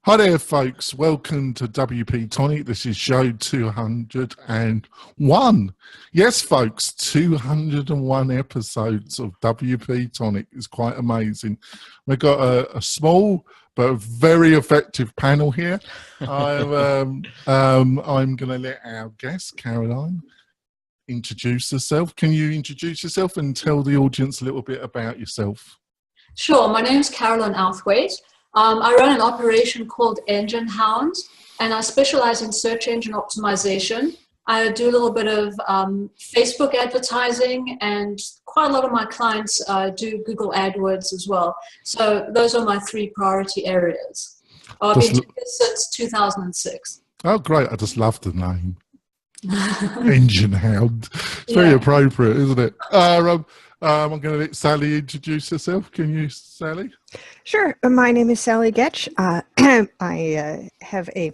Hi there, folks. Welcome to WP-Tonic. This is show 201. Yes, folks, 201 episodes of WP-Tonic is quite amazing. We've got a small but very effective panel here. I'm going to let our guest, Caroline, introduce herself. Can you introduce yourself and tell the audience a little bit about yourself? Sure. My name is Caroline Althwaite. I run an operation called Engine Hound, and I specialize in search engine optimization. I do a little bit of Facebook advertising, and quite a lot of my clients do Google AdWords as well. So those are my three priority areas. I've been doing this since 2006. Oh, great. I just love the name. Engine Hound. It's very appropriate, isn't it? I'm going to let Sally introduce herself. Can you, Sally? Sure. My name is Sally Getch. I have a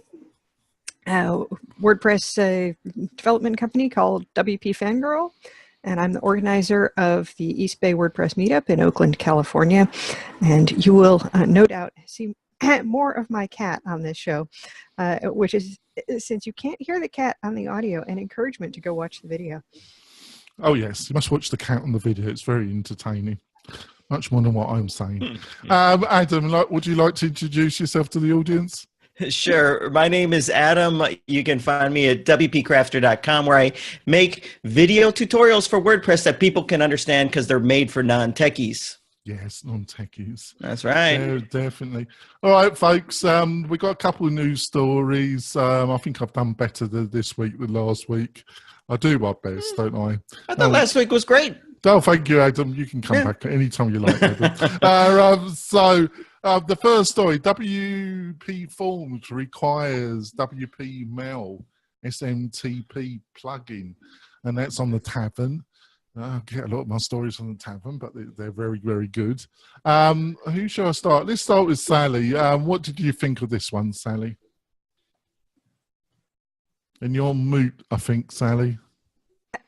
WordPress development company called WP Fangirl, and I'm the organizer of the East Bay WordPress meetup in Oakland, California. And you will no doubt see more of my cat on this show, which is, since you can't hear the cat on the audio, an encouragement to go watch the video. Oh, yes. You must watch the cat on the video. It's very entertaining. Much more than what I'm saying. Adam, would you like to introduce yourself to the audience? Sure. My name is Adam. You can find me at WPCrafter.com, where I make video tutorials for WordPress that people can understand because they're made for non-techies. Yes, non-techies. That's right. Yeah, definitely. All right, folks. We've got a couple of news stories. I think I've done better this week than last week. I do my best, don't I? I thought last week was great. Oh, thank you, Adam. You can come back anytime you like, Adam. So the first story, WP Forms requires WP Mail SMTP plugin, and that's on the Tavern. I get a lot of my stories on the Tavern, but they're very, very good. Who shall I start? Let's start with Sally. What did you think of this one, Sally? And you're on mute, I think, Sally.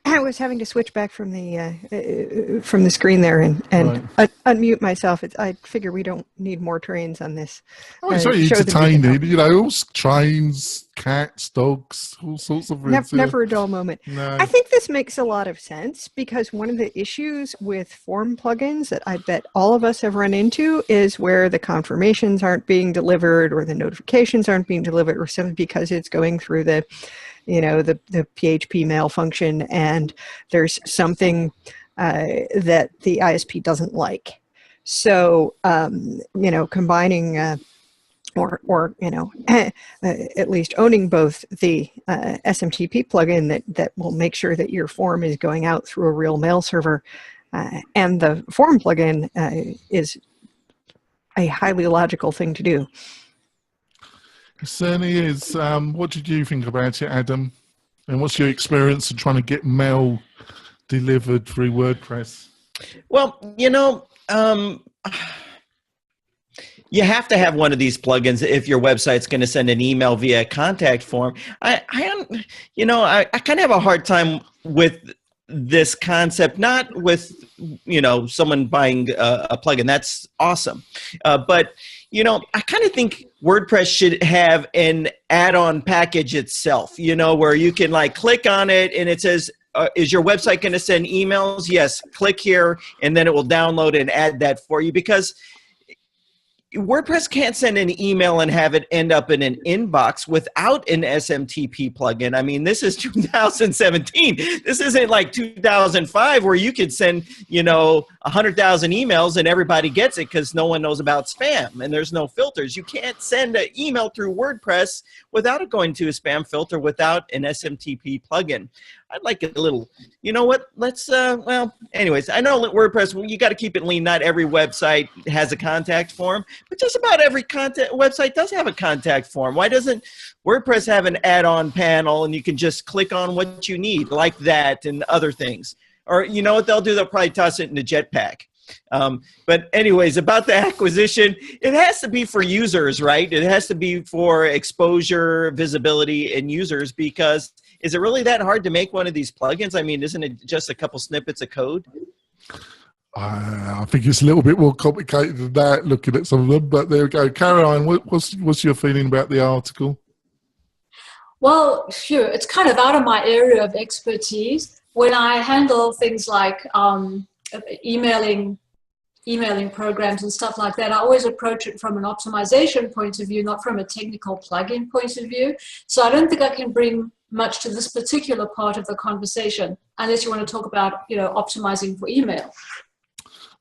I was having to switch back from the screen there and unmute myself. I figure we don't need more trains on this. Oh, it's very entertaining. You know, all trains, cats, dogs, all sorts of things. Never a dull moment. No. I think this makes a lot of sense because one of the issues with form plugins that I bet all of us have run into is where the confirmations aren't being delivered or the notifications aren't being delivered, or simply because it's going through the PHP mail function, and there's something that the ISP doesn't like. So, combining or at least owning both the SMTP plugin that will make sure that your form is going out through a real mail server, and the form plugin is a highly logical thing to do. It certainly is. What did you think about it, Adam? And what's your experience of trying to get mail delivered through WordPress? Well, you have to have one of these plugins if your website's going to send an email via contact form. I kind of have a hard time with this concept, not with, someone buying a plugin. That's awesome. But I kind of think WordPress should have an add-on package itself, where you can click on it and it says, is your website going to send emails? Yes, click here, and then it will download and add that for you, because WordPress can't send an email and have it end up in an inbox without an SMTP plugin. I mean, this is 2017. This isn't like 2005 where you could send, 100,000 emails and everybody gets it because no one knows about spam and there's no filters. You can't send an email through WordPress without it going to a spam filter without an SMTP plugin. I'd like a little, let's, anyways, I know WordPress, you got to keep it lean. Not every website has a contact form, but just about every website does have a contact form. Why doesn't WordPress have an add-on panel and you can just click on what you need, like that and other things? Or you know what they'll do? They'll probably toss it in a jetpack. But anyways, about the acquisition, it has to be for users, right? It has to be for exposure, visibility, and users, because is it really that hard to make one of these plugins? I mean, isn't it just a couple snippets of code? I think it's a little bit more complicated than that, looking at some of them. But there we go. Caroline, what's your feeling about the article? Well, sure, it's kind of out of my area of expertise. When I handle things like emailing programs and stuff like that, I always approach it from an optimization point of view, not from a technical plugin point of view. So I don't think I can bring much to this particular part of the conversation, unless you want to talk about, optimizing for email.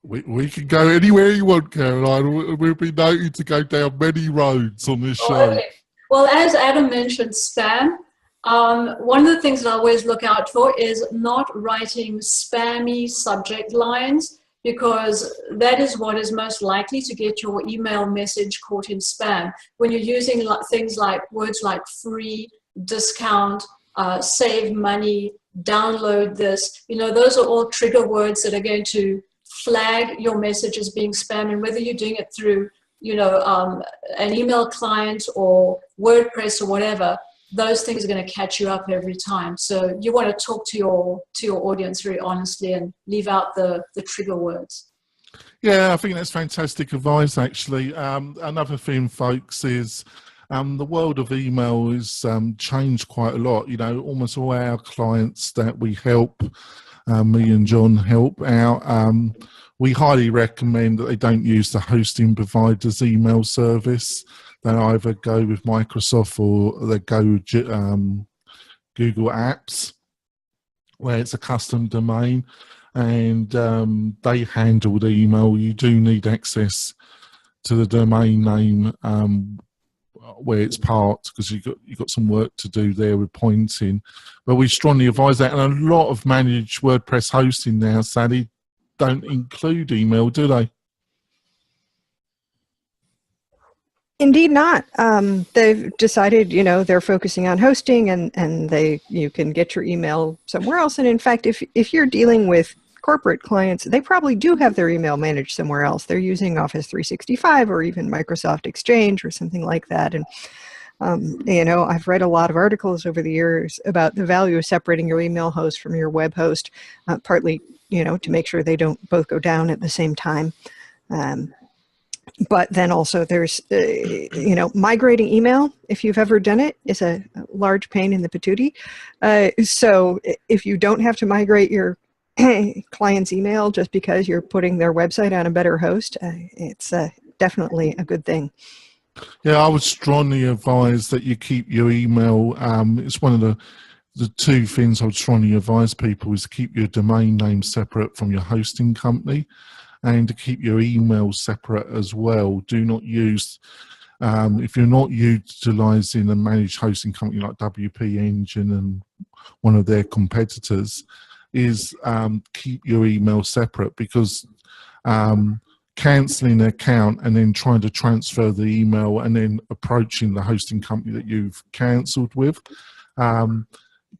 We can go anywhere you want, Caroline. We'll be noted to go down many roads on this show. Okay. Well, as Adam mentioned, spam. One of the things that I always look out for is not writing spammy subject lines, because that is what is most likely to get your email message caught in spam. When you're using things like words like free, discount, save money, download this, those are all trigger words that are going to flag your message as being spam. And whether you're doing it through an email client or WordPress or whatever, those things are going to catch you up every time. So you want to talk to your audience very honestly and leave out the trigger words. Yeah, I think that's fantastic advice, actually. Another thing, folks, is the world of email has changed quite a lot. Almost all our clients that we help, me and John help out, we highly recommend that they don't use the hosting provider's email service. They either go with Microsoft or they go with Google Apps, where it's a custom domain, and they handle the email. You do need access to the domain name where it's parked, because you've got some work to do there with pointing. But we strongly advise that, and a lot of managed WordPress hosting now, Sally, don't include email, do they? Indeed not. They've decided, they're focusing on hosting, and you can get your email somewhere else. And in fact, if you're dealing with corporate clients, they probably do have their email managed somewhere else. They're using Office 365 or even Microsoft Exchange or something like that. And I've read a lot of articles over the years about the value of separating your email host from your web host, partly, to make sure they don't both go down at the same time. But then also there's, migrating email, if you've ever done it, is a large pain in the patootie. So if you don't have to migrate your client's email just because you're putting their website on a better host, it's definitely a good thing. Yeah, I would strongly advise that you keep your email. It's one of the two things I would strongly advise people is to keep your domain name separate from your hosting company, and to keep your email separate as well. Do not use, if you're not utilizing a managed hosting company like WP Engine and one of their competitors, is keep your email separate, because cancelling an account and then trying to transfer the email and then approaching the hosting company that you've cancelled with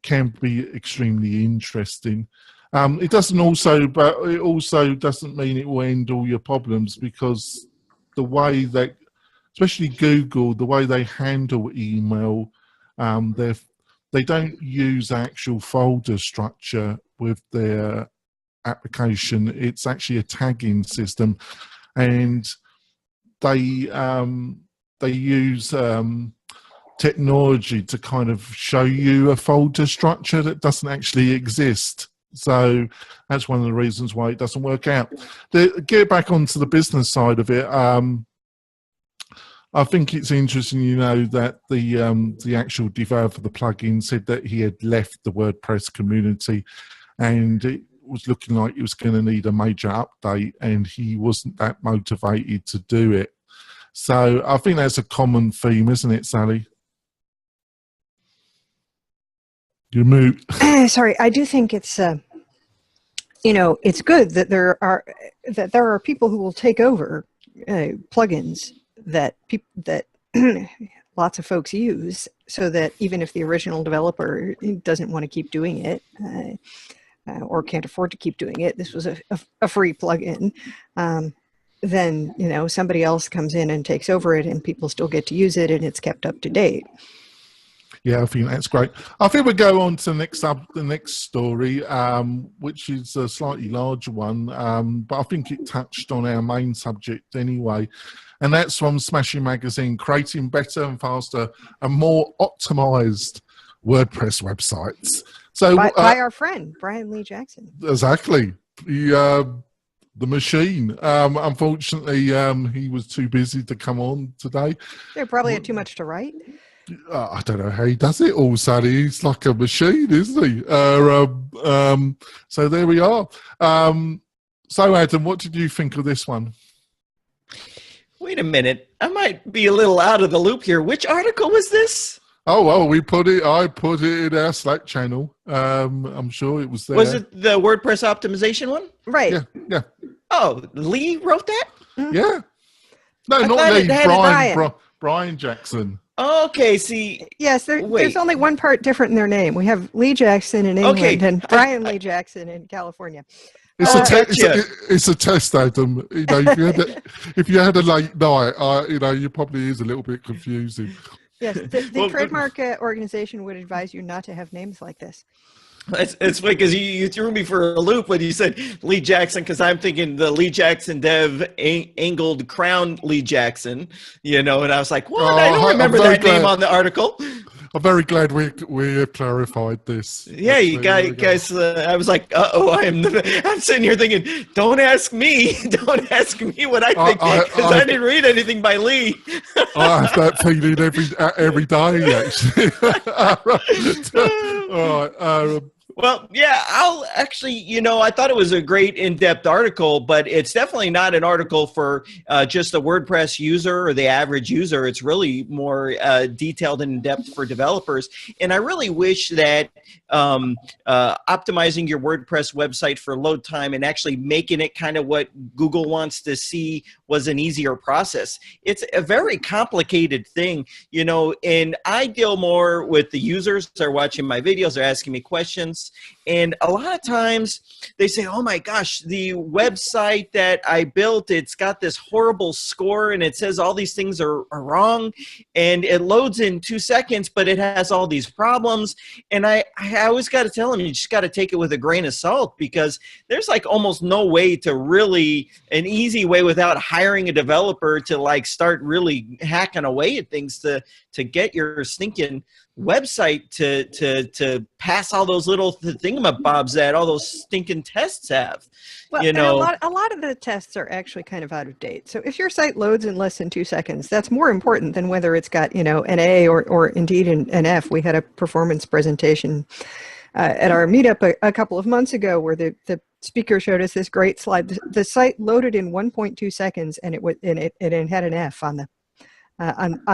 can be extremely interesting. It also doesn't mean it will end all your problems, because the way that, especially Google, the way they handle email, they don't use actual folder structure with their application. It's actually a tagging system, and they use technology to kind of show you a folder structure that doesn't actually exist. So that's one of the reasons why it doesn't work out. Get back onto the business side of it. I think it's interesting, that the actual developer for the plugin said that he had left the WordPress community, and it was looking like it was going to need a major update, and he wasn't that motivated to do it. So I think that's a common theme, isn't it, Sally? You're mute. Sorry, I do think it's it's good that there are people who will take over plugins that lots of folks use, so that even if the original developer doesn't want to keep doing it or can't afford to keep doing it, this was a free plugin, then somebody else comes in and takes over it, and people still get to use it, and it's kept up to date. Yeah, I think that's great. I think we'll go on to the next story, which is a slightly larger one, but I think it touched on our main subject anyway. And that's from Smashing Magazine, creating better and faster and more optimized WordPress websites. So by our friend, Brian Lee Jackson. Exactly. The machine. Unfortunately, he was too busy to come on today. They probably had too much to write. I don't know how he does it all, Sally. He's like a machine, isn't he? So there we are. So, Adam, what did you think of this one? Wait a minute. I might be a little out of the loop here. Which article was this? Oh, well, I put it in our Slack channel. I'm sure it was there. Was it the WordPress optimization one? Right. Yeah. Oh, Lee wrote that? Mm-hmm. Yeah. No, not Lee. Brian Jackson. Okay, see. Yes, there's only one part different in their name. We have Lee Jackson in England and Brian Lee Jackson in California. It's a test, Adam. You know, if you had a late night, you probably is a little bit confusing. Yes, the trademark organization would advise you not to have names like this. It's funny because you threw me for a loop when you said Lee Jackson, because I'm thinking the Lee Jackson dev angled crown Lee Jackson, and I was like, what? I don't remember that name on the article. I'm very glad we have clarified this. Yeah, you guys. I was like, I'm sitting here thinking, don't ask me what I think, because I didn't read anything by Lee. I have that feeling every day, actually. All right. Well, yeah, I'll actually, I thought it was a great in-depth article, but it's definitely not an article for just the WordPress user or the average user. It's really more detailed and in-depth for developers. And I really wish that optimizing your WordPress website for load time and actually making it kind of what Google wants to see was an easier process. It's a very complicated thing, and I deal more with the users. They're watching my videos, they're asking me questions. And a lot of times they say, oh my gosh, the website that I built, it's got this horrible score and it says all these things are wrong and it loads in 2 seconds, but it has all these problems. And I always got to tell them, you just got to take it with a grain of salt, because there's like almost no way to really, an easy way without hiring a developer to like start really hacking away at things to get your stinking website to pass all those little thingamabobs that all those stinking tests have. Well, a lot of the tests are actually kind of out of date. So if your site loads in less than 2 seconds, that's more important than whether it's got an A or indeed an F. We had a performance presentation at our meetup a couple of months ago where the speaker showed us this great slide. The site loaded in 1.2 seconds and it had an F on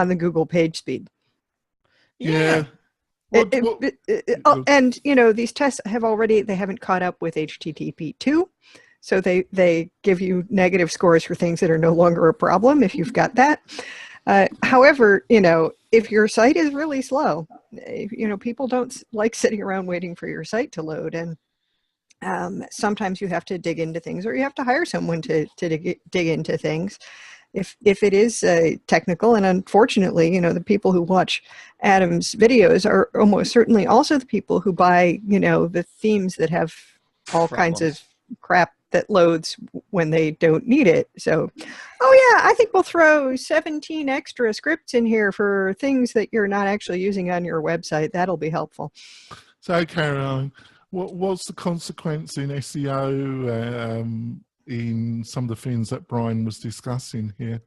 the Google page speed. Yeah. And these tests haven't caught up with HTTP2, so they give you negative scores for things that are no longer a problem if you've got that. However, if your site is really slow, people don't like sitting around waiting for your site to load, and sometimes you have to dig into things, or you have to hire someone to dig into things. If it is technical, and unfortunately, the people who watch Adam's videos are almost certainly also the people who buy, the themes that have all kinds of crap that loads when they don't need it. So, I think we'll throw 17 extra scripts in here for things that you're not actually using on your website. That'll be helpful. So, Caroline, what's the consequence in SEO? In some of the things that Brian was discussing here?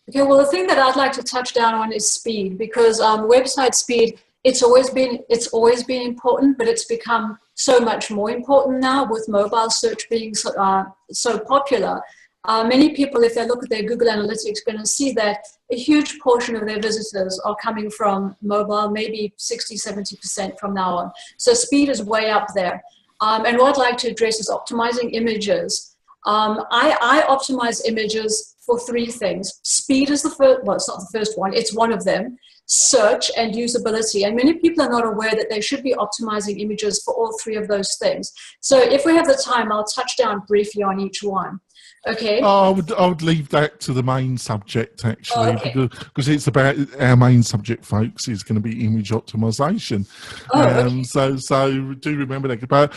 Okay, well, the thing that I'd like to touch down on is speed, because website speed, it's always been important, but it's become so much more important now with mobile search being so popular. Many people, if they look at their Google Analytics, are going to see that a huge portion of their visitors are coming from mobile, maybe 60–70% from now on. So speed is way up there. And what I'd like to address is optimizing images. I optimize images for 3 things. Speed is the first, well, it's not the first one, it's one of them. Search and usability. And many people are not aware that they should be optimizing images for all 3 of those things. So if we have the time, I'll touch down briefly on each one. Okay. I would leave that to the main subject, actually, Okay. because it's about our main subject, folks, is going to be image optimization. Okay. So do remember that. But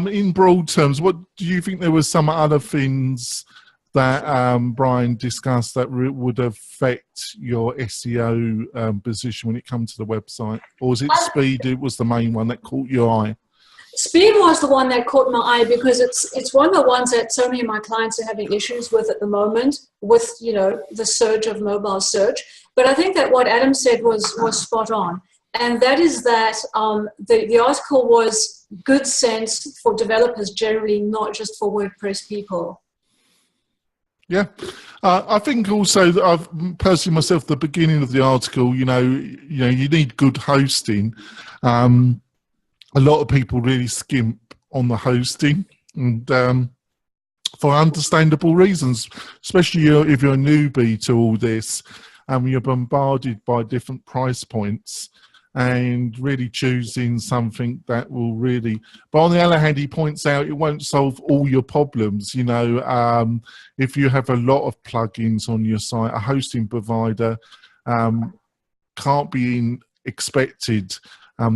in broad terms, what do you think there were some other things that Brian discussed that would affect your SEO position when it comes to the website? Or was it speed? It was the main one that caught your eye? Speed was the one that caught my eye because it's one of the ones that so many of my clients are having issues with at the moment with, the surge of mobile search. But I think that what Adam said was spot on. And that is that the article was good sense for developers generally, not just for WordPress people. Yeah. I think also that I've personally myself, the beginning of the article, you need good hosting. A lot of people really skimp on the hosting, and for understandable reasons, especially if you're a newbie to all this, you're bombarded by different price points and really choosing something that will really, but on the other hand, he points out it won't solve all your problems. If you have a lot of plugins on your site, a hosting provider can't be expected.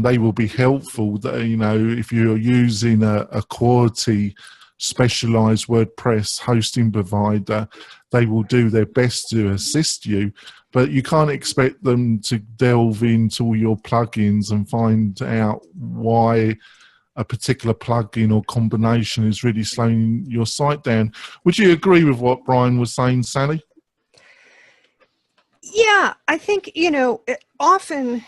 They will be helpful. If you're using a quality specialized WordPress hosting provider, they will do their best to assist you, but you can't expect them to delve into all your plugins and find out why a particular plugin or combination is really slowing your site down. Would you agree with what Brian was saying, Sally? Yeah, I think, often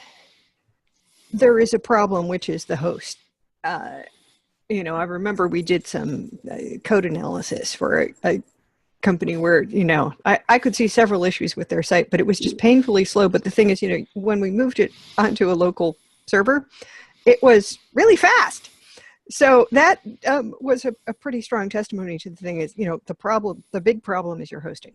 there is a problem, which is the host. I remember we did some code analysis for a company where, I could see several issues with their site, but it was just painfully slow. But the thing is, when we moved it onto a local server, it was really fast. So that was a pretty strong testimony to the thing is, the big problem is your hosting.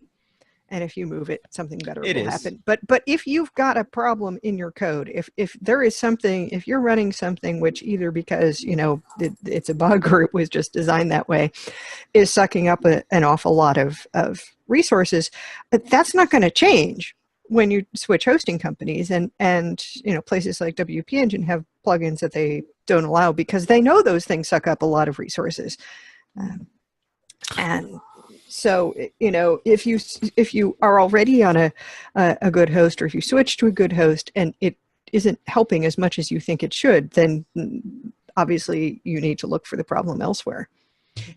And if you move it, something better will happen. But if you've got a problem in your code, if there is something, if you're running something which either because, it's a bug or it was just designed that way, is sucking up an awful lot of resources, that's not going to change when you switch hosting companies. And places like WP Engine have plugins that they don't allow because they know those things suck up a lot of resources. And so, if you are already on a good host, or if you switch to a good host and it isn't helping as much as you think it should, then obviously you need to look for the problem elsewhere.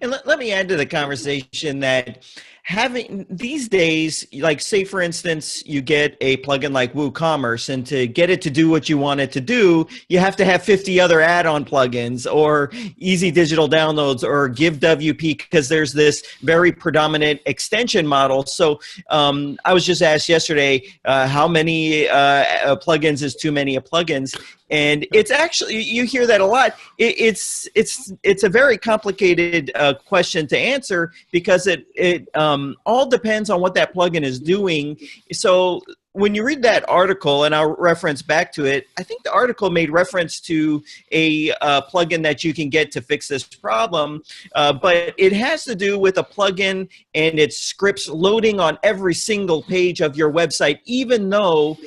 And let me add to the conversation that having these days, like say for instance, you get a plugin like WooCommerce, and to get it to do what you want it to do, you have to have 50 other add-on plugins or easy digital downloads or give WP, because there's this very predominant extension model. So I was just asked yesterday, how many plugins is too many plugins? And it's actually, you hear that a lot. It's a very complicated question to answer because it all depends on what that plugin is doing. So when you read that article, and I'll reference back to it, I think the article made reference to a plugin that you can get to fix this problem, but it has to do with a plugin and its scripts loading on every single page of your website, even though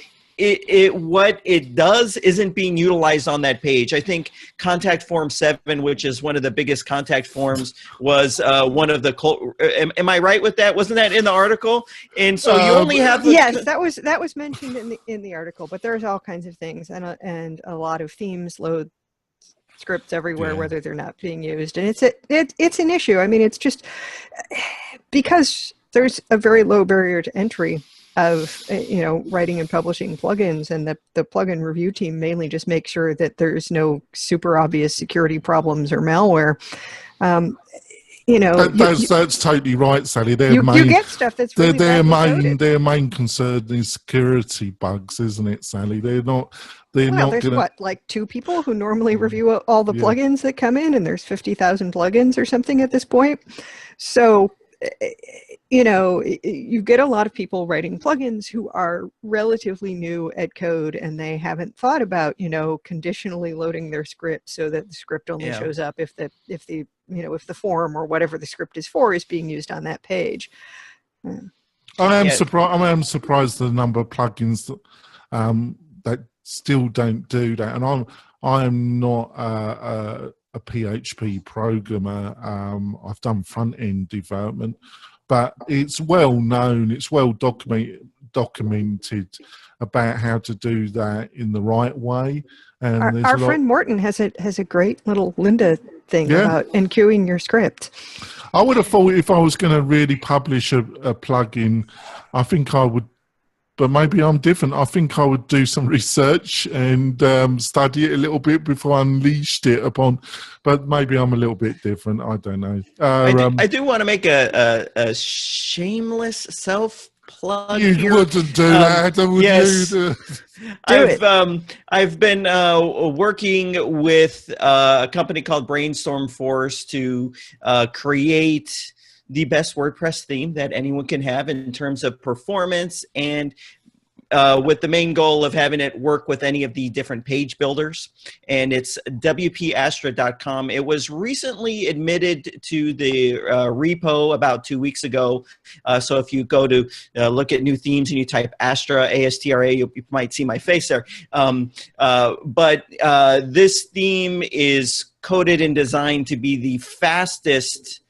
what it does isn't being utilized on that page. I think Contact Form 7, which is one of the biggest contact forms, was one of the. Am I right with that? Wasn't that in the article? And so you only have. Yes, that was mentioned in the article. But there's all kinds of things, and a lot of themes load scripts everywhere, whether they're not being used, and it's an issue. I mean, it's just because there's a very low barrier to entry of writing and publishing plugins, and the plugin review team mainly just makes sure that there's no super obvious security problems or malware. That's totally right, Sally. You get stuff that's really their main concern is security bugs, isn't it, Sally? They're not there's like 2 people who normally review all the plugins that come in, and there's 50,000 plugins or something at this point. So you know, you get a lot of people writing plugins who are relatively new at code, and they haven't thought about, you know, conditionally loading their script so that the script only shows up if the you know, if the form or whatever the script is for is being used on that page. I am surprised the number of plugins that that still don't do that. And I'm not a PHP programmer. I've done front end development, but it's well known, it's well documented about how to do that in the right way. And our friend Morton has a great little Linda thing about enqueuing your script. I would have thought if I was going to really publish a plugin, I think I would, but maybe I'm different. I think I would do some research and study it a little bit before I unleashed it upon, but maybe I'm a little bit different. I don't know. I do want to make a shameless self-plug here. You wouldn't do that, would yes. you? I've been working with a company called Brainstorm Force to create the best WordPress theme that anyone can have in terms of performance, and with the main goal of having it work with any of the different page builders. And it's WP-Astra.com. It was recently admitted to the repo about 2 weeks ago. So if you go to look at new themes and you type Astra, A-S-T-R-A, you might see my face there. But this theme is coded and designed to be the fastest,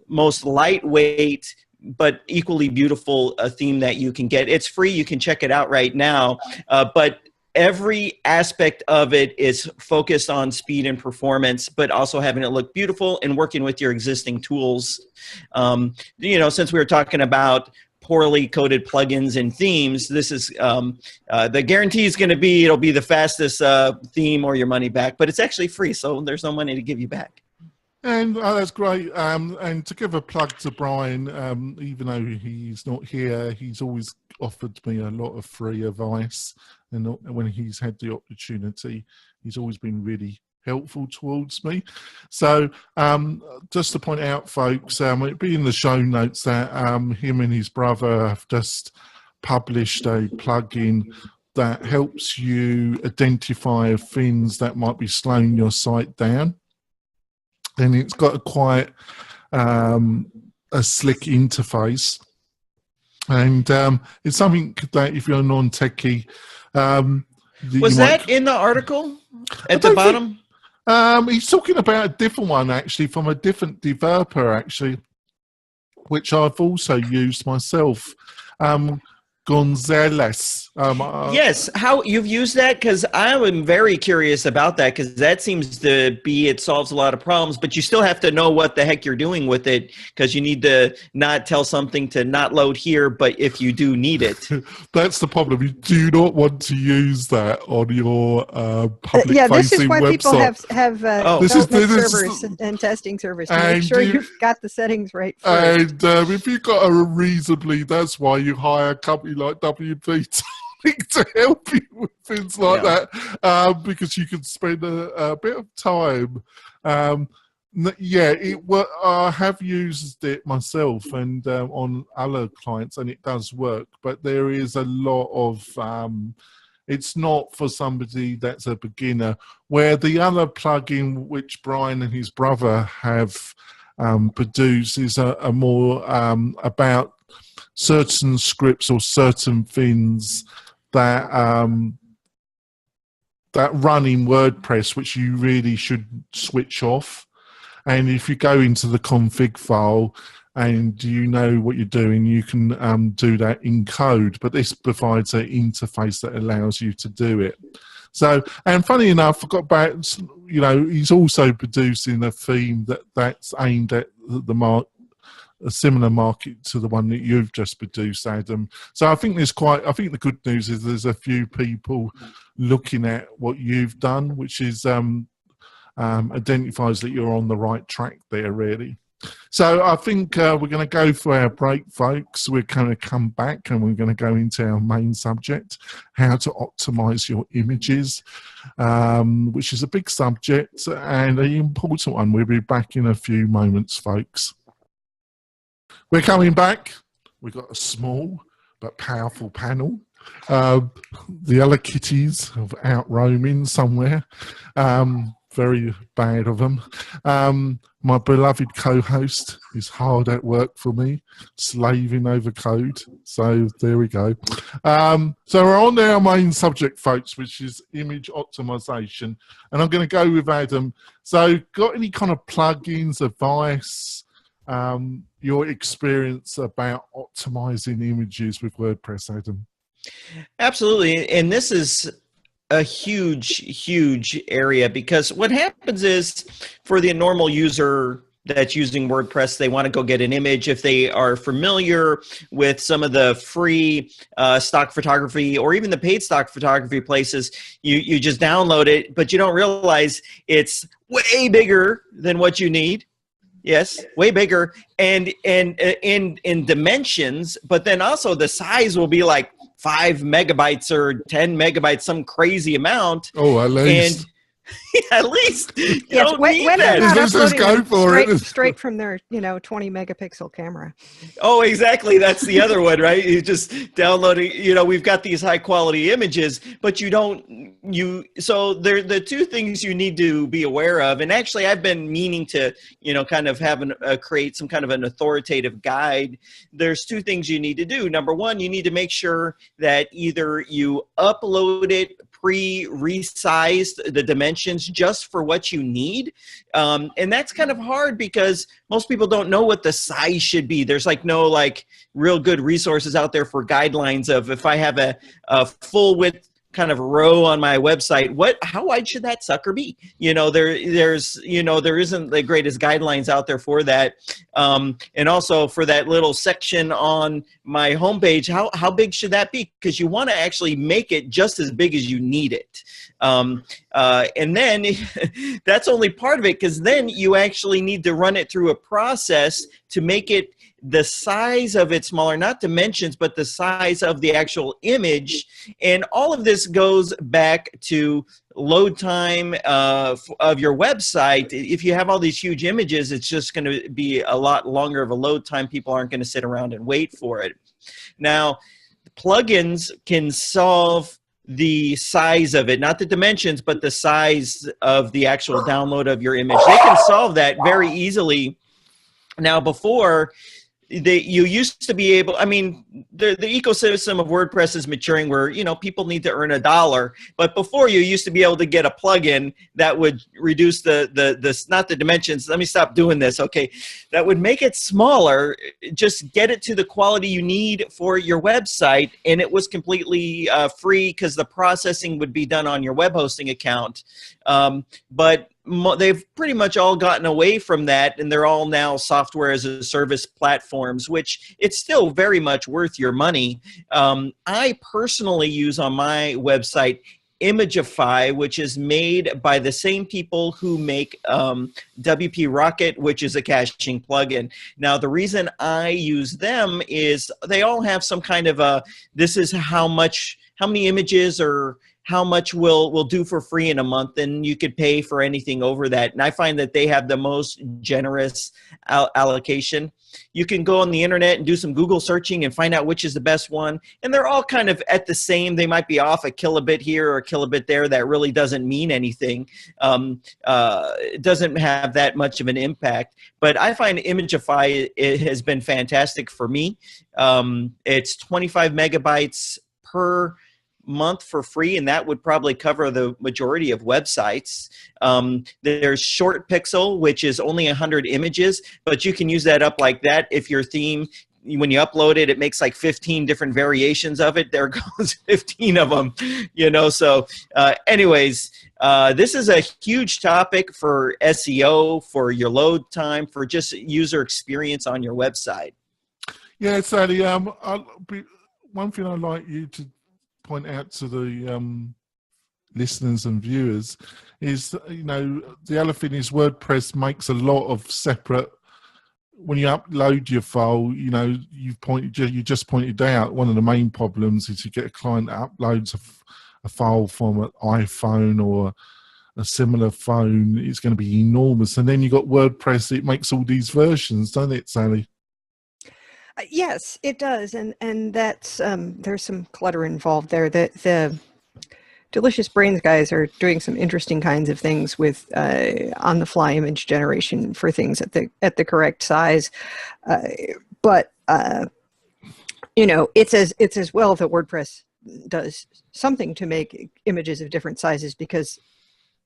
most lightweight, but equally beautiful theme that you can get. It's free. You can check it out right now. But every aspect of it is focused on speed and performance, but also having it look beautiful and working with your existing tools. You know, since we were talking about poorly coded plugins and themes, this is the guarantee is going to be it'll be the fastest theme or your money back, but it's actually free, so there's no money to give you back. And that's great. And to give a plug to Brian, even though he's not here, he's always offered me a lot of free advice. And when he's had the opportunity, he's always been really helpful towards me. So just to point out, folks, it'll be in the show notes that him and his brother have just published a plugin that helps you identify things that might be slowing your site down. And it's got quite a slick interface, and it's something that if you're non-techie, was that in the article at the bottom? He's talking about a different one actually, from a different developer actually, which I've also used myself. Gonzalez. Yes, how you've used that? Because I am very curious about that, because that seems to be, it solves a lot of problems, but you still have to know what the heck you're doing with it, because you need to not tell something to not load here, but if you do need it. That's the problem. You do not want to use that on your public-facing yeah, this is why website. people have development servers and testing servers to make sure you've got the settings right first. And if you've got a reasonably, that's why you hire a company like WP-Tonic to help you with things like that, because you can spend a bit of time. Yeah, I have used it myself and on other clients, and it does work. But there is a lot of it's not for somebody that's a beginner. Where the other plugin, which Brian and his brother have produced, is a more about certain scripts or certain things that that run in WordPress, which you really should switch off. And if you go into the config file and you know what you're doing, you can do that in code. But this provides an interface that allows you to do it. So, and funny enough, I got back, you know, he's also producing a theme that's aimed at a similar market to the one that you've just produced, Adam. So I think I think the good news is there's a few people looking at what you've done, which is identifies that you're on the right track there, really. So I think we're going to go for our break, folks. We're going to come back and we're going to go into our main subject, how to optimize your images, which is a big subject and an important one. We'll be back in a few moments, folks. We're coming back. We've got a small but powerful panel. The other kitties are out roaming somewhere. Very bad of them. My beloved co-host is hard at work for me, slaving over code. So there we go. So we're on our main subject, folks, which is image optimization. And I'm going to go with Adam. So got any kind of plugins, advice, your experience about optimizing images with WordPress, Adam? Absolutely. And this is a huge area, because what happens is, for the normal user that's using WordPress, they want to go get an image. If they are familiar with some of the free stock photography or even the paid stock photography places, you just download it, but you don't realize it's way bigger than what you need. Yes, way bigger, and in dimensions, but then also the size will be like 5 megabytes or 10 megabytes, some crazy amount. Oh, at least. And at least you Yes, don't when need they're that. not Let's just uploading go for it. straight from their 20 megapixel camera. Oh, exactly. That's the other one, right? You just downloading, we've got these high quality images, but so the two things you need to be aware of. And actually I've been meaning to, kind of have create some kind of an authoritative guide. There's two things you need to do. Number one, you need to make sure that either you upload it resized the dimensions just for what you need. And that's kind of hard because most people don't know what the size should be. There's no real good resources out there for guidelines of, if I have a full width kind of row on my website, how wide should that sucker be? There isn't the greatest guidelines out there for that. And also for that little section on my homepage, how big should that be? Because you want to actually make it just as big as you need it. And then that's only part of it, because then you actually need to run it through a process to make it the size of it smaller, not dimensions, but the size of the actual image. And all of this goes back to load time of your website. If you have all these huge images, it's just going to be a lot longer of a load time. People aren't going to sit around and wait for it. Now, plugins can solve the size of it, not the dimensions, but the size of the actual download of your image. They can solve that very easily. Now, before, you used to be able, the ecosystem of WordPress is maturing where, people need to earn $1. But before, you used to be able to get a plugin that would reduce not the dimensions. Let me stop doing this. Okay. That would make it smaller, just get it to the quality you need for your website. And it was completely free, because the processing would be done on your web hosting account. But they've pretty much all gotten away from that, and they're all now software as a service platforms, which it's still very much worth your money. I personally use on my website Imagify, which is made by the same people who make WP Rocket, which is a caching plugin. Now, the reason I use them is they all have some kind of this is how many images or how much we'll do for free in a month, and you could pay for anything over that. And I find that they have the most generous allocation. You can go on the internet and do some Google searching and find out which is the best one. And they're all kind of at the same. They might be off a kilobit here or a kilobit there. That really doesn't mean anything. It doesn't have that much of an impact. But I find Imagify, it has been fantastic for me. It's 25 megabytes per month for free, and that would probably cover the majority of websites. There's Short Pixel, which is only 100 images, but you can use that up like that. If your theme, when you upload it, it makes like 15 different variations of it. There goes 15 of them, So anyways, this is a huge topic for SEO, for your load time, for just user experience on your website. Yeah, Sally, one thing I'd like you to point out to the listeners and viewers is, the other thing is WordPress makes a lot of separate, when you upload your file, you just pointed out one of the main problems is you get a client that uploads a file from an iPhone or a similar phone. It's going to be enormous. And then you got WordPress, it makes all these versions, doesn't it, Sally? Yes, it does, and that's there's some clutter involved there. The Delicious Brains guys are doing some interesting kinds of things with on-the-fly image generation for things at the correct size, but you know, it's as well that WordPress does something to make images of different sizes, because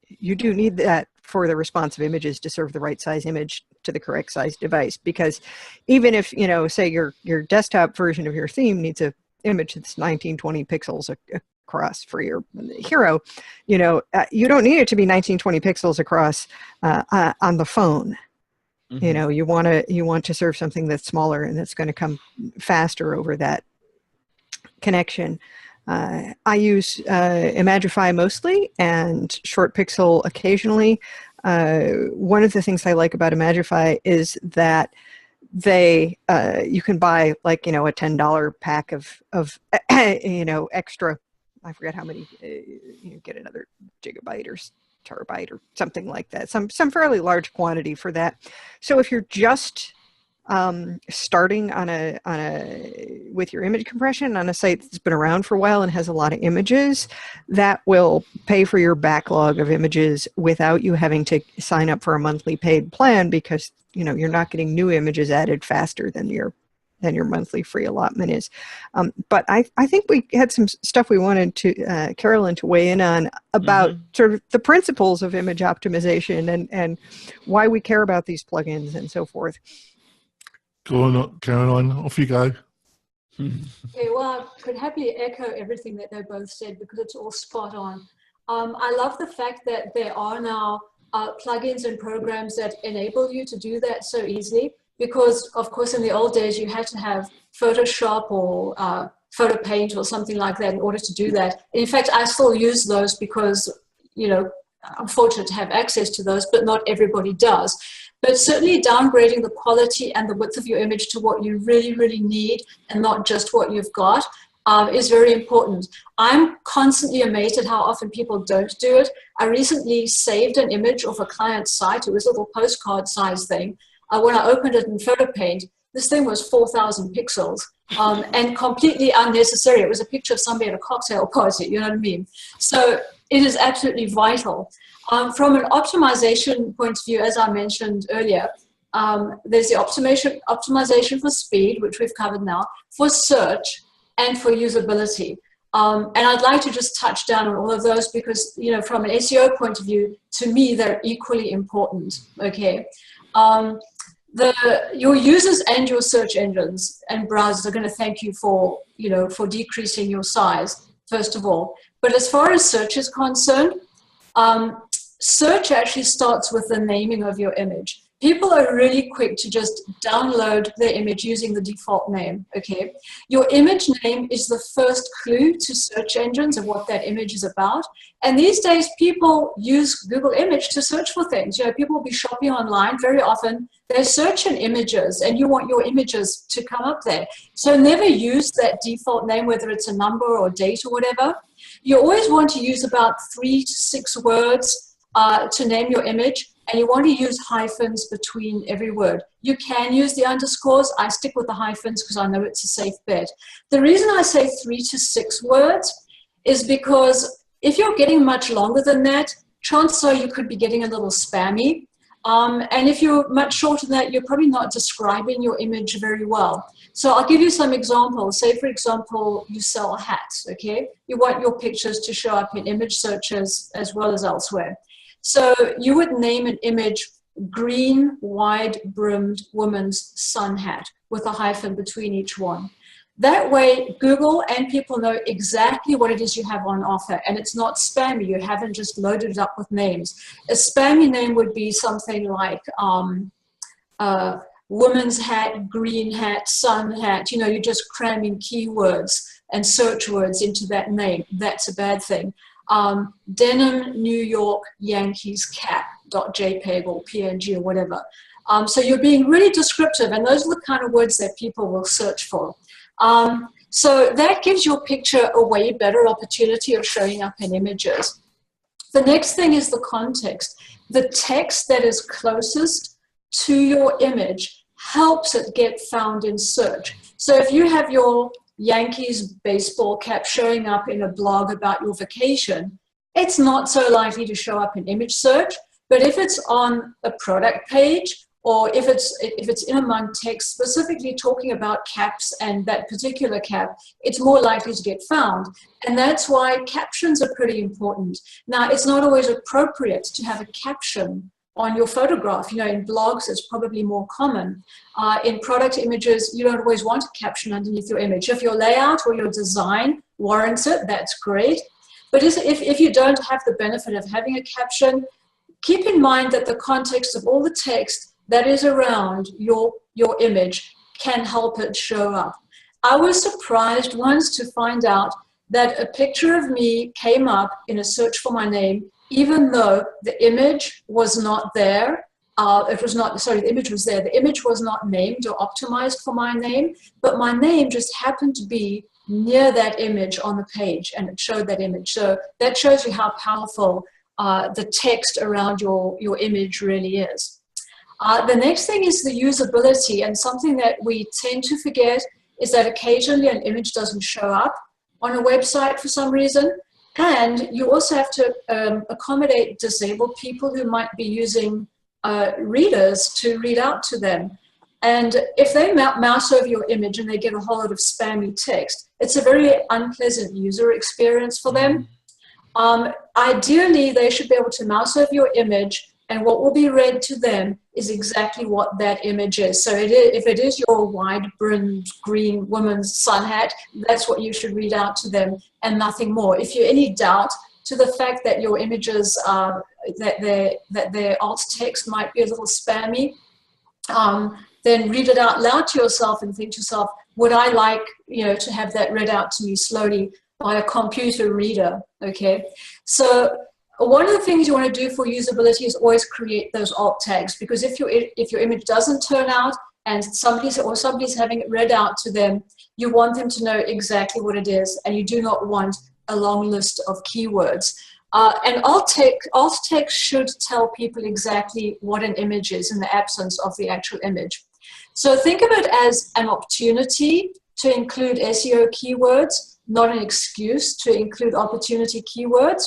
you do need that for the responsive images to serve the right size image to the correct size device. Because even if, you know, say your desktop version of your theme needs a image that's 1920 pixels across for your hero, you know, you don't need it to be 1920 pixels across on the phone. Mm-hmm. You know, you want to serve something that's smaller and that's going to come faster over that connection. I use Imagify mostly and Short Pixel occasionally. One of the things I like about Imagify is that they you can buy, like, you know, a $10 pack of you know, extra. I forget how many. You get another gigabyte or terabyte or something like that. Some fairly large quantity for that. So if you're just starting with your image compression on a site that's been around for a while and has a lot of images, that will pay for your backlog of images without you having to sign up for a monthly paid plan, because, you know, you're not getting new images added faster than your monthly free allotment is. But I think we had some stuff we wanted to Carolyn to weigh in on about sort of the principles of image optimization and why we care about these plugins and so forth. Go on, Caroline, off you go. Okay, well, I could happily echo everything that they both said, because it's all spot on. I love the fact that there are now plugins and programs that enable you to do that so easily, because, of course, in the old days, you had to have Photoshop or Photo Paint or something like that in order to do that. In fact, I still use those because, you know, I'm fortunate to have access to those, but not everybody does. But certainly downgrading the quality and the width of your image to what you really, really need and not just what you've got is very important. I'm constantly amazed at how often people don't do it. I recently saved an image off a client's site. It was a little postcard size thing. When I opened it in Photo Paint, this thing was 4,000 pixels and completely unnecessary. It was a picture of somebody at a cocktail party, you know what I mean? So it is absolutely vital. From an optimization point of view, as I mentioned earlier, there's the optimization for speed, which we've covered now, for search, and for usability. And I'd like to just touch down on all of those because, you know, from an SEO point of view, to me, they're equally important, okay? Your users and your search engines and browsers are going to thank you for, you know, for decreasing your size, first of all. But as far as search is concerned, search actually starts with the naming of your image. People are really quick to just download their image using the default name, okay? Your image name is the first clue to search engines of what that image is about. And these days, people use Google Image to search for things. You know, people will be shopping online. Very often, they're searching images, and you want your images to come up there. So never use that default name, whether it's a number or date or whatever. You always want to use about 3 to 6 words to name your image, and you want to use hyphens between every word. You can use the underscores. I stick with the hyphens because I know it's a safe bet. The reason I say 3 to 6 words is because if you're getting much longer than that, chances are you could be getting a little spammy. And if you're much shorter than that, you're probably not describing your image very well. So I'll give you some examples. Say, for example, you sell hats, okay? You want your pictures to show up in image searches as well as elsewhere. So you would name an image green, wide-brimmed woman's sun hat with a hyphen between each one. That way, Google and people know exactly what it is you have on offer, and it's not spammy. You haven't just loaded it up with names. A spammy name would be something like woman's hat, green hat, sun hat. You know, you're just cramming keywords and search words into that name. That's a bad thing. Denim, New York, Yankees, cat.jpg or PNG or whatever. So you're being really descriptive, and those are the kind of words that people will search for. So that gives your picture a way better opportunity of showing up in images. The next thing is the context. The text that is closest to your image helps it get found in search. So if you have your Yankees baseball cap showing up in a blog about your vacation, it's not so likely to show up in image search. But if it's on a product page, or if it's in among text specifically talking about caps and that particular cap, it's more likely to get found. And that's why captions are pretty important. Now, it's not always appropriate to have a caption on your photograph. You know, in blogs, it's probably more common. In product images, you don't always want a caption underneath your image. If your layout or your design warrants it, that's great. But if you don't have the benefit of having a caption, keep in mind that the context of all the text that is around your image can help it show up. I was surprised once to find out that a picture of me came up in a search for my name, even though the image was not there. The image was there. The image was not named or optimized for my name, but my name just happened to be near that image on the page, and it showed that image. So that shows you how powerful the text around your image really is. The next thing is the usability, and something that we tend to forget is that occasionally an image doesn't show up on a website for some reason, and you also have to accommodate disabled people who might be using readers to read out to them. And if they mouse over your image and they get a whole lot of spammy text, it's a very unpleasant user experience for them. Ideally, they should be able to mouse over your image, and what will be read to them is exactly what that image is. So if it is your wide-brimmed green woman's sun hat, that's what you should read out to them and nothing more. If you're any doubt to the fact that your images, that their alt text might be a little spammy, then read it out loud to yourself and think to yourself, would I like, to have that read out to me slowly by a computer reader? Okay, so one of the things you want to do for usability is always create those alt tags, because if your image doesn't turn out and somebody's having it read out to them, you want them to know exactly what it is, and you do not want a long list of keywords. And alt text should tell people exactly what an image is in the absence of the actual image. So think of it as an opportunity to include SEO keywords, not an excuse to include opportunity keywords.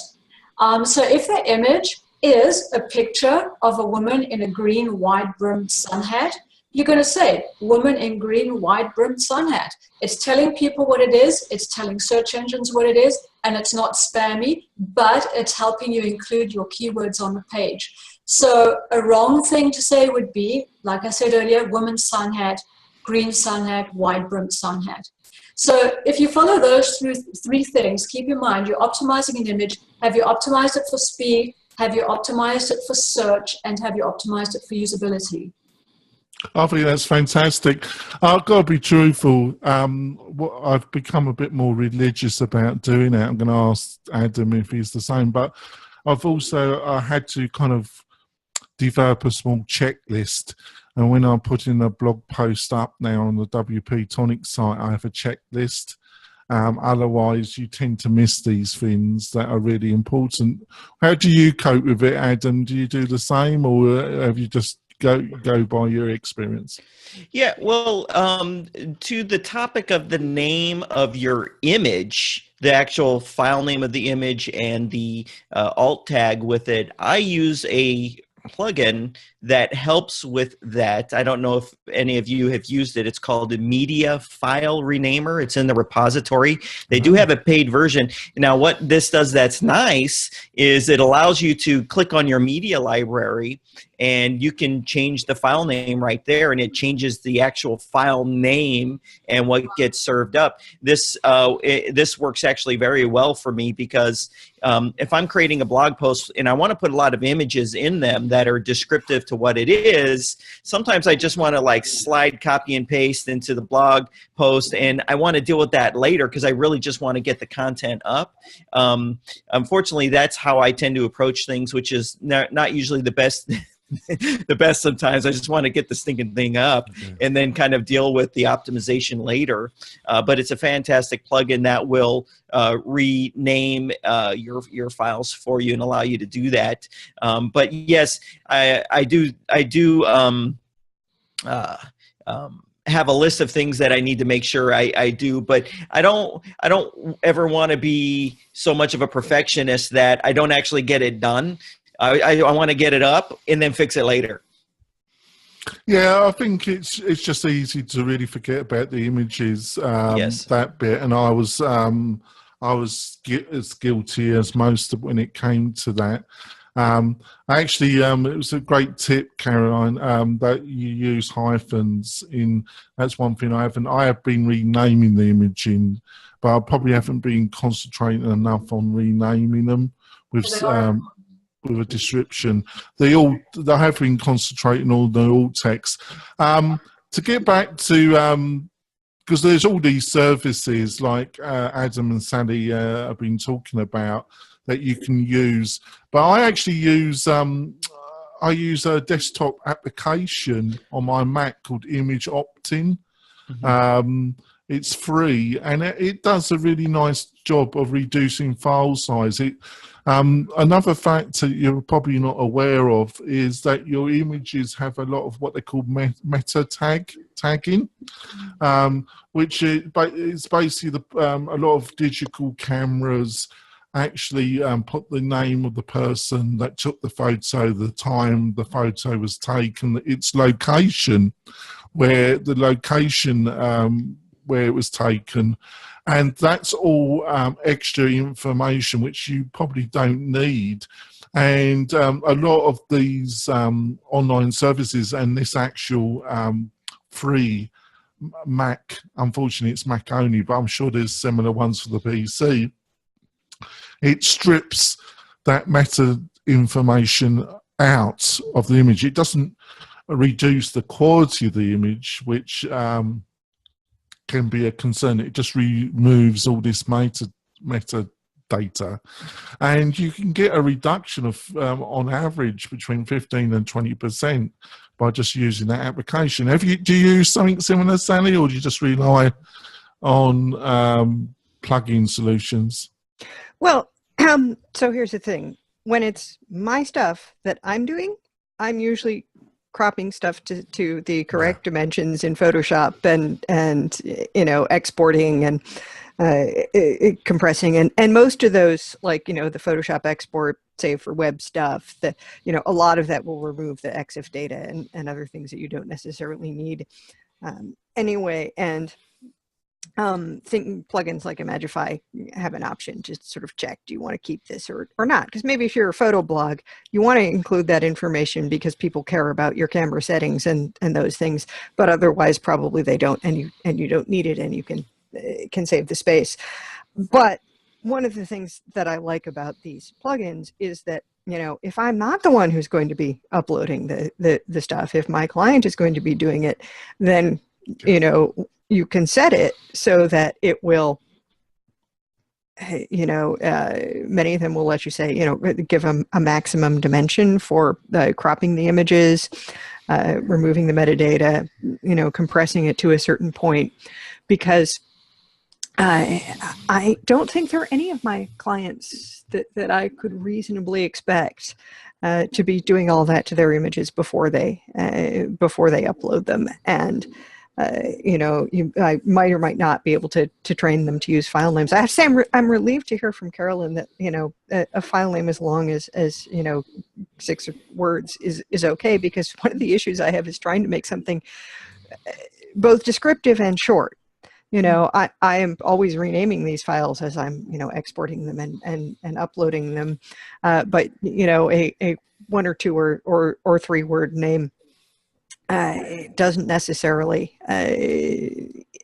So if the image is a picture of a woman in a green wide-brimmed sun hat, you're going to say, woman in green wide-brimmed sun hat. It's telling people what it is, it's telling search engines what it is, and it's not spammy, but it's helping you include your keywords on the page. So a wrong thing to say would be, like I said earlier, woman's sun hat, green sun hat, wide-brimmed sun hat. So if you follow those three things, keep in mind you're optimizing an image. Have you optimized it for speed? Have you optimized it for search? And have you optimized it for usability? I think that's fantastic. I've got to be truthful. I've become a bit more religious about doing it. I'm going to ask Adam if he's the same. But I've also had to kind of develop a small checklist. And when I'm putting a blog post up now on the WP-Tonic site, I have a checklist. Otherwise, you tend to miss these things that are really important. How do you cope with it, Adam? Do you do the same, or have you just go by your experience? Yeah, well, to the topic of the name of your image, the actual file name of the image and the alt tag with it, I use a plugin that helps with that. I don't know if any of you have used it. It's called the Media File Renamer. It's in the repository. They do have a paid version. Now, what this does that's nice is it allows you to click on your media library and you can change the file name right there, and it changes the actual file name and what gets served up. This works actually very well for me, because if I'm creating a blog post and I want to put a lot of images in them that are descriptive to what it is, sometimes I just want to like slide, copy, and paste into the blog post, and I want to deal with that later because I really just want to get the content up. Unfortunately, that's how I tend to approach things, which is not usually the best. The best sometimes. I just want to get the stinking thing up and then kind of deal with the optimization later. But it's a fantastic plugin that will rename your files for you and allow you to do that. But yes, I do have a list of things that I need to make sure I do, but I don't ever want to be so much of a perfectionist that I don't actually get it done. I want to get it up and then fix it later. Yeah, I think it's just easy to really forget about the images, Yes. that bit, and I was as guilty as most of when it came to that. Actually, it was a great tip, Caroline, that you use hyphens in. That's one thing I have been renaming the imaging, but I probably haven't been concentrating enough on renaming them with a description. They have been concentrating on the alt text. To get back to, because there's all these services like Adam and Sally have been talking about that you can use, but I actually use a desktop application on my Mac called Image Optin. It's free, and it does a really nice job of reducing file size. Another factor you're probably not aware of is that your images have a lot of what they call meta tagging, which is basically a lot of digital cameras actually put the name of the person that took the photo, the time the photo was taken, its location, where it was taken, and that's all extra information which you probably don't need. And a lot of these online services and this actual free Mac, unfortunately it's Mac only, but I'm sure there's similar ones for the PC, it strips that meta information out of the image. It doesn't reduce the quality of the image, which can be a concern. It just removes all this metadata, and you can get a reduction of on average between 15 and 20% by just using that application. Do you use something similar, Sally, or do you just rely on plug-in solutions? Well, so here's the thing. When it's my stuff that I'm doing, I'm usually cropping stuff to the correct dimensions in Photoshop and exporting and compressing. And most of those, like, the Photoshop export, say for web stuff, a lot of that will remove the EXIF data and other things that you don't necessarily need anyway. And plugins like Imagify have an option to sort of check, do you want to keep this or not? Because maybe if you're a photo blog, you want to include that information because people care about your camera settings and those things, but otherwise probably they don't, and you don't need it, and you can save the space. But one of the things that I like about these plugins is that, if I'm not the one who's going to be uploading the stuff, if my client is going to be doing it, then you can set it so that it will, many of them will let you say, give them a maximum dimension for cropping the images, removing the metadata, compressing it to a certain point, because I don't think there are any of my clients that I could reasonably expect to be doing all that to their images before they upload them. And I might or might not be able to train them to use file names. I have to say, I'm relieved to hear from Carolyn that, a file name as long as 6 words is okay, because one of the issues I have is trying to make something both descriptive and short. I am always renaming these files as I'm, exporting them and uploading them. But, a 1 or 2 or 3 word name doesn't necessarily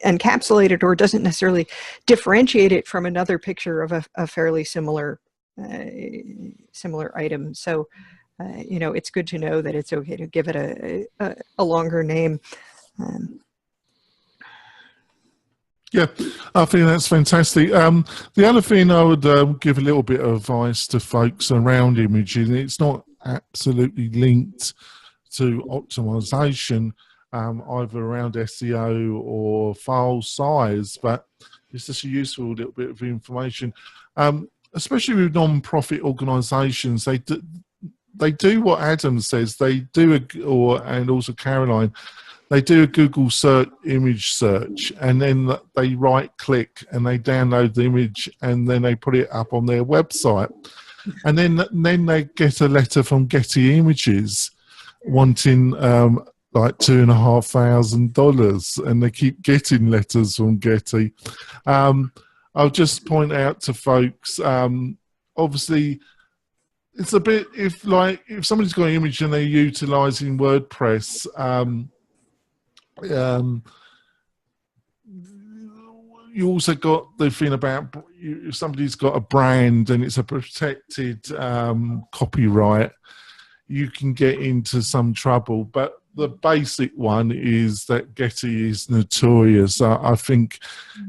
encapsulate it, or doesn't necessarily differentiate it from another picture of a fairly similar item. So, it's good to know that it's okay to give it a longer name. Yeah, I think that's fantastic. The other thing I would give a little bit of advice to folks around imaging, it's not absolutely linked to optimization, either around SEO or file size, but it's just a useful little bit of information, especially with non-profit organizations. They do what Adam says, and also Caroline, they do a Google search, image search, and then they right-click and they download the image, and then they put it up on their website. And then they get a letter from Getty Images wanting like $2,500, and they keep getting letters from Getty. I'll just point out to folks, obviously, it's a bit, if somebody's got an image and they're utilizing WordPress, you also got the thing about if somebody's got a brand and it's a protected copyright, you can get into some trouble. But the basic one is that Getty is notorious. I think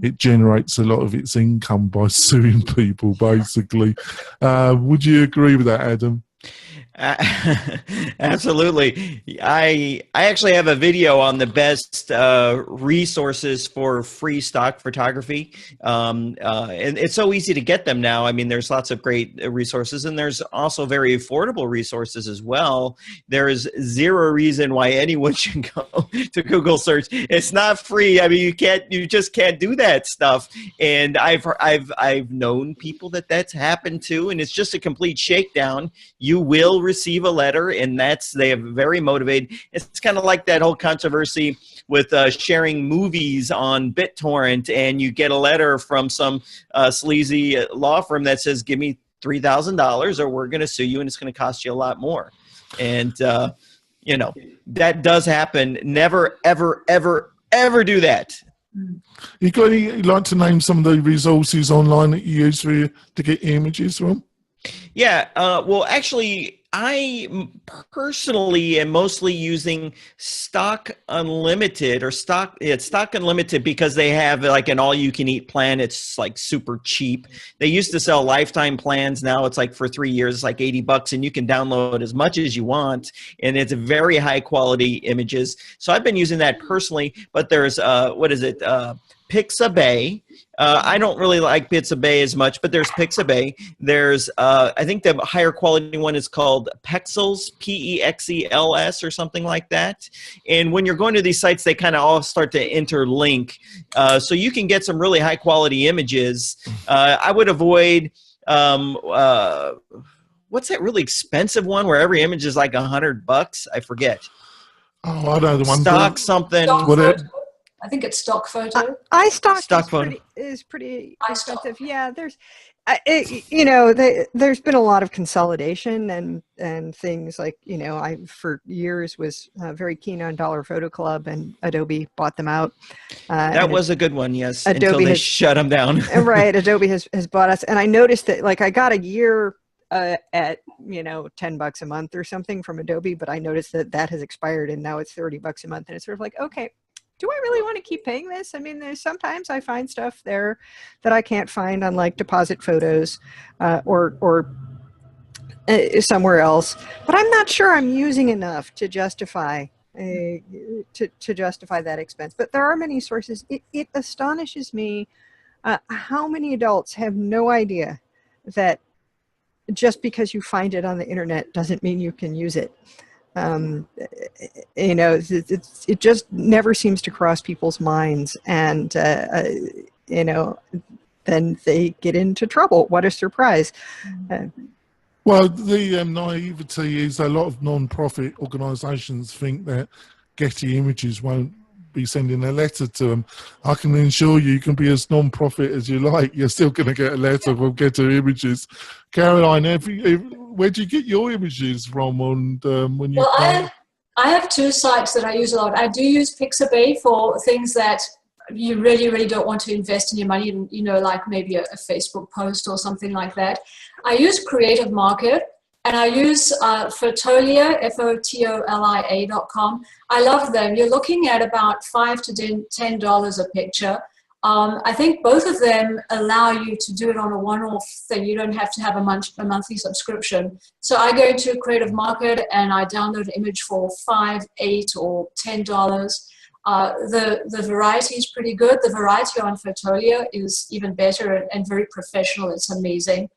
it generates a lot of its income by suing people, basically. Would you agree with that, Adam? Absolutely. I actually have a video on the best resources for free stock photography, and it's so easy to get them now. I mean, there's lots of great resources, and there's also very affordable resources as well. There is zero reason why anyone should go to Google search. It's not free. I mean, you just can't do that stuff. And I've known people that's happened to, and it's just a complete shakedown. You will receive a letter, and they are very motivated. It's kind of like that whole controversy with sharing movies on BitTorrent, and you get a letter from some sleazy law firm that says, give me $3,000 or we're going to sue you, and it's going to cost you a lot more. And you know, that does happen. Never, ever, ever, ever do that. You'd like to name some of the resources online that you use to get images from? Yeah, well, actually, I personally am mostly using Stock Unlimited it's Stock Unlimited because they have like an all-you-can-eat plan. It's like super cheap. They used to sell lifetime plans. Now it's like for 3 years, it's like $80, and you can download as much as you want, and it's very high-quality images. So I've been using that personally, but there's, Pixabay. I don't really like Pixabay as much, but there's Pixabay. There's, I think the higher quality one is called Pexels, P-E-X-E-L-S or something like that. And when you're going to these sites, they kind of all start to interlink. So you can get some really high quality images. I would avoid, what's that really expensive one where every image is like $100? I forget. Oh, I know the one. Stock something. I think it's stock photo. iStock is pretty expensive. Yeah, there's, there's been a lot of consolidation and things like, I for years was very keen on Dollar Photo Club, and Adobe bought them out. That was a good one, yes. Until they shut them down. Right, Adobe has bought us, and I noticed that I got a year at $10 a month or something from Adobe, but I noticed that has expired, and now it's $30 a month, and it's sort of like, okay, do I really want to keep paying this? I mean, there's sometimes I find stuff there that I can't find on like Deposit Photos or somewhere else, but I'm not sure I'm using enough to justify justify that expense. But there are many sources. It astonishes me how many adults have no idea that just because you find it on the internet doesn't mean you can use it. It just never seems to cross people's minds, and then they get into trouble. What a surprise! Well, the naivety is a lot of non-profit organisations think that Getty Images won't be sending a letter to them. I can assure you can be as non-profit as you like. You're still going to get a letter from Getty Images. Caroline, where do you get your images from? When you I have two sites that I use a lot. I do use Pixabay for things that you really, really don't want to invest in your money in, like maybe a Facebook post or something like that. I use Creative Market, and I use Fotolia, Fotolia.com. I love them. You're looking at about $5 to $10 a picture. I think both of them allow you to do it on a one-off thing. You don't have to have a monthly subscription. So I go to Creative Market and I download an image for $5, $8, or $10. The variety is pretty good. The variety on Fotolia is even better and very professional. It's amazing.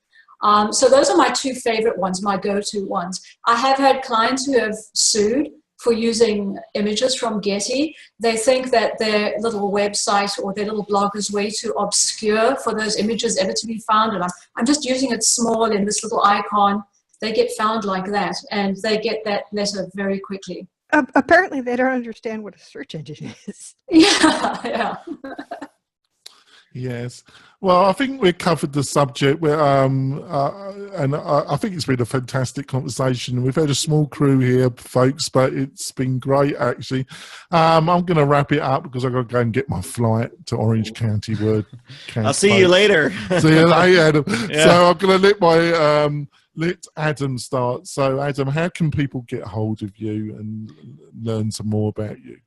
So those are my two favorite ones, my go-to ones. I have had clients who have sued for using images from Getty. They think that their little website or their little blog is way too obscure for those images ever to be found. And I'm just using it small in this little icon. They get found like that, and they get that letter very quickly. Apparently, they don't understand what a search engine is. Yeah, yeah. Yes. Well, I think we covered the subject, and I think it's been a fantastic conversation. We've had a small crew here, folks, but it's been great, actually. I'm going to wrap it up because I've got to go and get my flight to Orange County. I'll see you later. See you later, Adam. Yeah. So I'm going to let Adam start. So, Adam, how can people get hold of you and learn some more about you?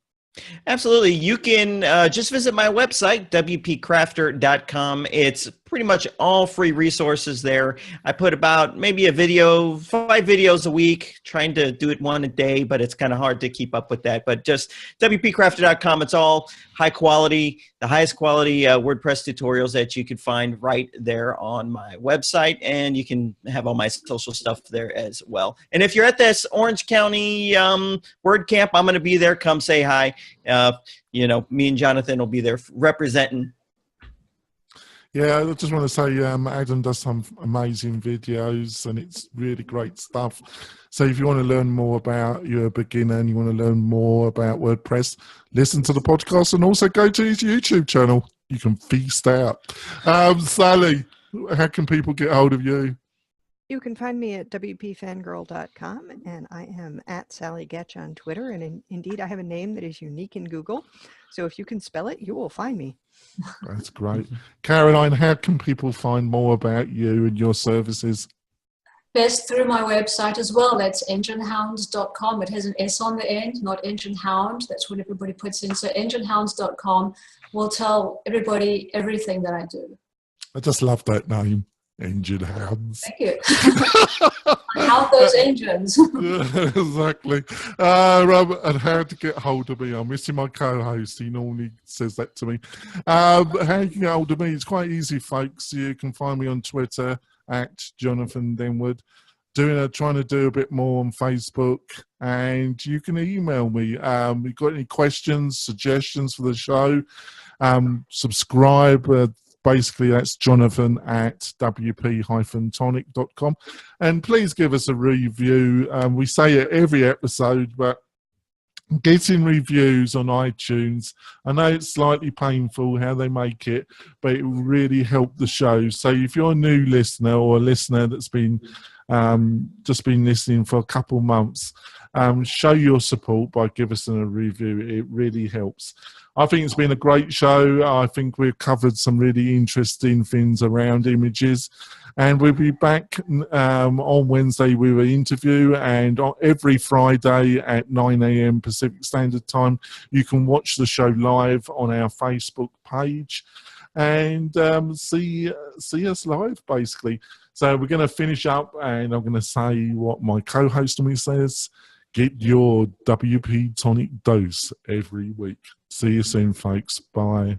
Absolutely. You can just visit my website, WPCrafter.com. It's pretty much all free resources there. I put about maybe 5 videos a week, trying to do it one a day, but it's kind of hard to keep up with that. But just WPCrafter.com. It's all high quality, the highest quality WordPress tutorials that you could find right there on my website. And you can have all my social stuff there as well. And if you're at this Orange County WordCamp, I'm going to be there. Come say hi. Me and Jonathan will be there representing. Yeah, I just want to say Adam does some amazing videos and it's really great stuff. So if you want to learn more about, you're a beginner and you want to learn more about WordPress, listen to the podcast and also go to his YouTube channel. You can feast out. Sally, how can people get hold of you? You can find me at WPFangirl.com, and I am at Sally Getch on Twitter. And indeed, I have a name that is unique in Google. So if you can spell it, you will find me. That's great. Caroline, how can people find more about you and your services? Best through my website as well. That's enginehound.com. It has an S on the end, not engine hound. That's what everybody puts in. So enginehounds.com will tell everybody everything that I do. I just love that name. Engine Hounds. Thank you. Hound those engines. Exactly. And how to get hold of me? I'm missing my co-host. He normally says that to me. How you can get hold of me? It's quite easy, folks. You can find me on Twitter at Jonathan Denwood. Trying to do a bit more on Facebook, and you can email me. If you've got any questions, suggestions for the show, subscribe. Basically, that's Jonathan at WP-Tonic.com. And please give us a review. We say it every episode, but getting reviews on iTunes, I know it's slightly painful how they make it, but it will really help the show. So if you're a new listener or a listener that's been just been listening for a couple months, show your support by giving us a review. It really helps. I think it's been a great show. I think we've covered some really interesting things around images. And we'll be back on Wednesday with an interview. And every Friday at 9 a.m. Pacific Standard Time, you can watch the show live on our Facebook page and see us live, basically. So we're going to finish up, and I'm going to say what my co-host on me says. Get your WP Tonic dose every week. See you soon, folks. Bye.